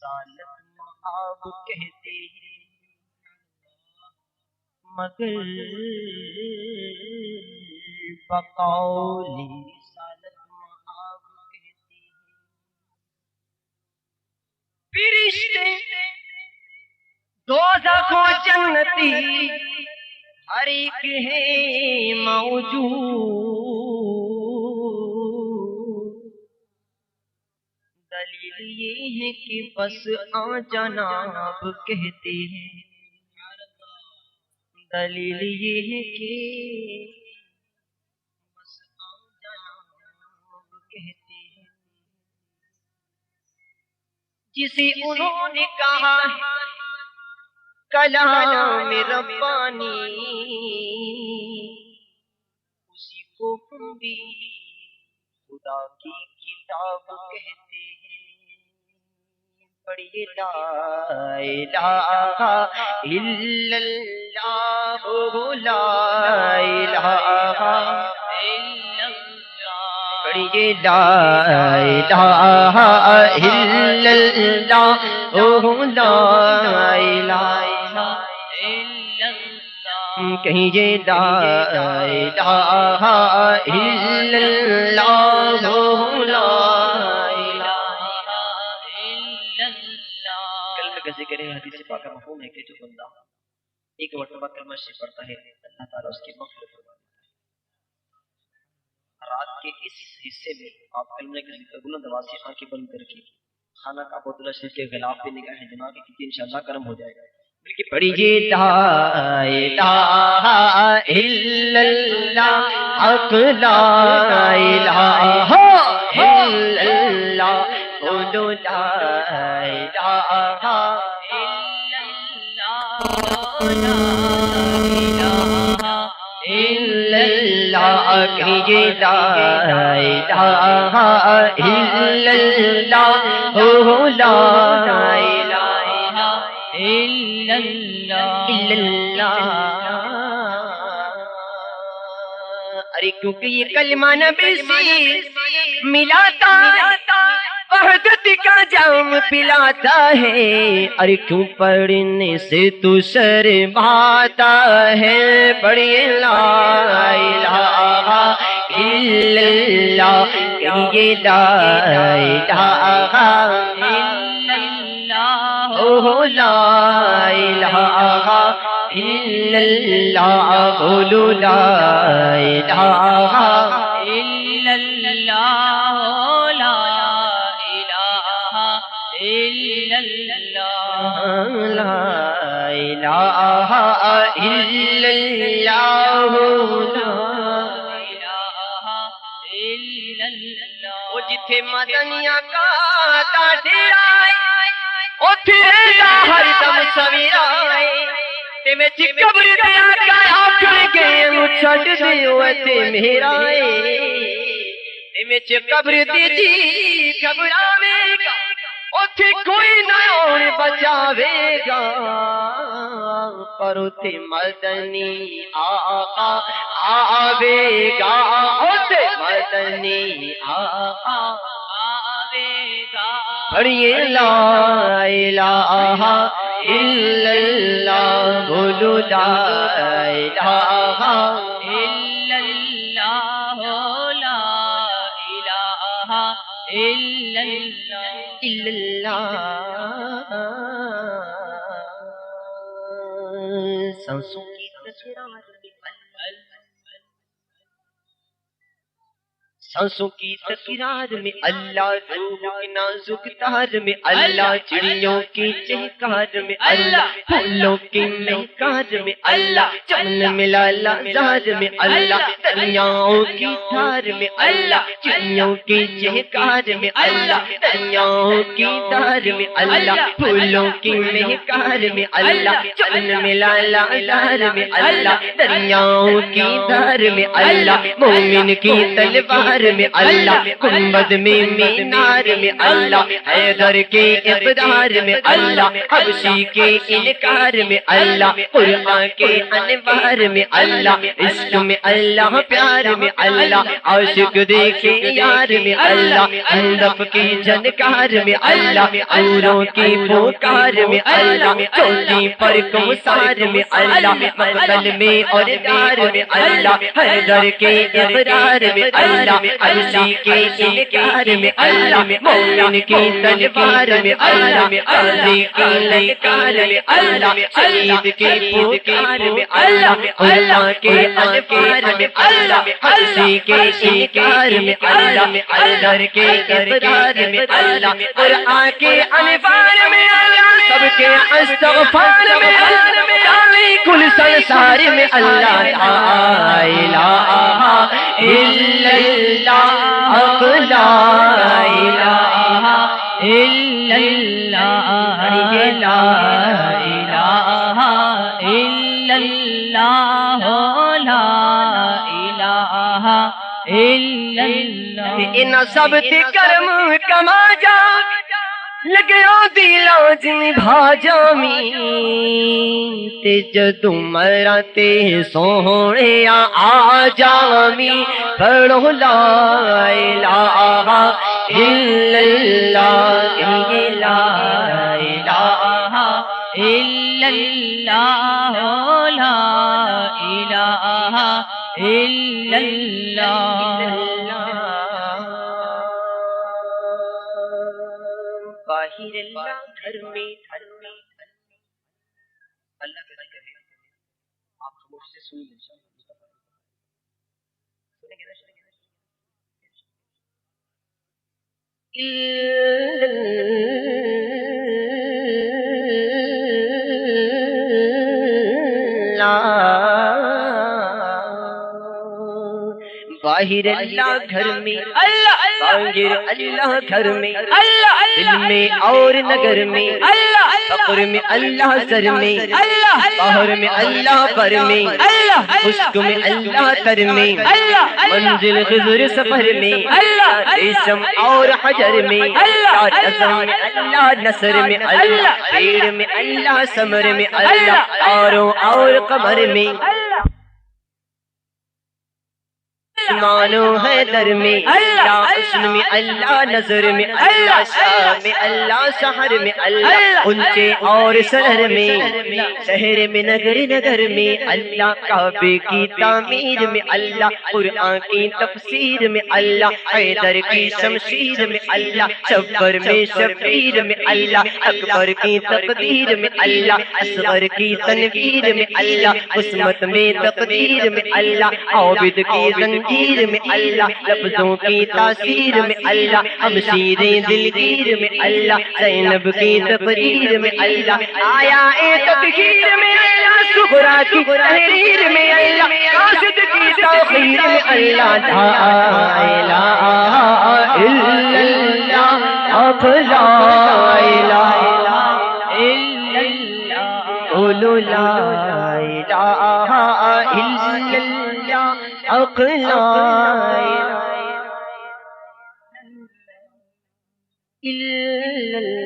رسالت آپ کہتے ہیں، مگر بقول رسالت آپ کہتے ہیں۔ فرشتے دوزخ و جنتی ہر ایک ہے موجود، دلیل یہ ہے کہ بس آ جناب کہتے ہیں، دلیل یہ ہے کہ بس آ جناب کہتے ہیں۔ جسے انہوں نے کہا کلام ربانی، اسی کو ہم بھی خدا کی کتاب کہتے ہیں۔ پڑھیے لا الہ الا اللہ، لا الہ الا اللہ، پڑھیے لا الہ الا اللہ، لا الہ کہیے لا الہ الا اللہ، لا الہ الا اللہ۔ کلمہ کا ذکر ہے، حدیث پاک کا مفہوم ہے کہ جو بندہ ایک مرتبہ کلمہ شریف پڑھتا ہے اللہ تعالیٰ اس کی مغفرت فرماتا ہے۔ رات کے اس حصے میں آپ کلمہ کا ذکر بلند آواز سے آنکھیں بند کر کے خانہ کعبۃ اللہ شریف کے غلاف پہ نگاہیں جما کے کیونکہ انشاءاللہ کرم ہو جائے گا۔ بلکہ پڑھیے لا الہ الا اللہ، حق لا الہ الا اللہ، بولو لا الہ الا اللہ، الا اللہ، کہیے لا الہ الا اللہ، لا الہ الا اللہ۔ ارے کیونکہ یہ کلمہ نبی سے ملاتا وحدت کا جام پلاتا ہے، ارے کیوں پڑھنے سے تو شرماتا ہے، پڑھیے لا الہ الا اللہ، کہیے لا الہ الا اللہ، لا الہ الا اللہ، بولو لا الہ الا اللہ، لا الہ الا اللہ، لا الہ الا اللہ، لا الہ الا اللہ۔ وہ جتھے مدنیاں کا ڈیرا اوتھے ہر دم سویرا تے میں قبر دے آقا آکھن گے چھڈ دیو تے میرا تے میں قبر دی جی گھبراوے گا، اوتھے کوئی نہ اور بچاوے گا، پر اوتھے مدنی آقا آوے گا، اوتھے مدنی آقا آوے گا۔ پڑھیے لا الہ الا اللہ، بولو لا الہ الا اللہ، لا الہ الا اللہ۔ سانسوں کی تکرار میں سانسوں کی تکرار میں اللہ، روح کی نازک تار میں اللہ، چڑیوں کی چہکار میں اللہ، پھولوں کی مہکار میں اللہ، چمن میں لالا زار میں اللہ، دریاؤں کی دھار میں اللہ، چڑیوں کی چہکار میں اللہ، دریاؤں کی دھار میں اللہ، پھولوں کی مہکار میں اللہ، چمن میں لالا زار میں اللہ، دریاؤں کی دھار میں اللہ، مومن کی تلوار میں اللہ، گنبد میں مینار میں اللہ، حیدر کے اقرار میں اللہ، حبشی کے انکار میں اللہ، قرآن کے انوار میں اللہ، عشق میں اللہ، پیار میں اللہ، عاشق دیکھے یار میں اللہ، ہندف کی جھنکار میں اللہ، اوروں کی پکار میں اللہ، چوٹی پر کوثر میں اللہ، مقتل میں اور دار میں اللہ، حیدر کے اقرار میں اللہ، حبشی کے انکار میں اللہ، مومن کی تلوار میں اللہ، غازی کی للکار میں اللہ، شہید کی پکار میں اللہ، اللہ کے انوار میں اللہ، حبشی کے انکار میں اللہ، حیدر کے اقرار میں اللہ، قرآن کے انوار میں اللہ، سب کے استغفار میں اللہ، کل سنسار میں اللہ، لا الہ الا اللہ، لا الہ الا اللہ، لا الہ الا اللہ، لا الہ الا اللہ، ان سب تے کرم کما جا لگیا دلاں جی بھاجامی تے جدوں مراں تے سوہنے آ جامی، پڑھو لا الہ الا اللہ، لا الہ الا اللہ، لا الہ الا اللہ۔ باہر اللہ گھر میں اللہ کا ذکر ہے، آپ خاموش سے سنیں انشاءاللہ، سنیں گے نا؟ باہر اللہ گھر میں اللہ، باہر اللہ گھر میں اللہ، دل میں اور نگر میں اللہ، فقر میں اللہ سر میں اللہ، باہر میں اللہ پر میں اللہ، خشک میں اللہ تر میں اللہ، منزل خضر سفر میں اللہ، ریشم اور حجر میں اللہ، نظم میں اللہ نصر میں اللہ، پیڑ میں اللہ ثمر میں اللہ، تاروں اور قمر میں مانو ہے در میں اللہ، حسن میں اللہ نظر میں اللہ، شاہ میں اللہ سحر میں اللہ، اونچے اور سحر میں شہر میں نگر نگر میں اللہ، کعبے کی تعمیر میں اللہ، قرآن کی تفسیر میں اللہ، حیدر کی شمشیر میں اللہ، شبر میں شبیر میں اللہ، اکبر کی تقدیر میں اللہ، اصغر کی تنویر میں اللہ، قسمت میں تقدیر میں اللہ، عابد کی زنجیر میں اللہ، لفظوں کی تاثیر میں اللہ، ہمشیریں دلگیر میں اللہ، زینب کی تقریر میں اللہ، آیا تطہیر میں اللہ، صغرا کی تحریر میں اللہ، قاصد کی توقیر میں اللہ، لا الہ الا اللہ، اب لا الہ الا اللہ، قولوا لا الہ الا اللہ، اقلا الا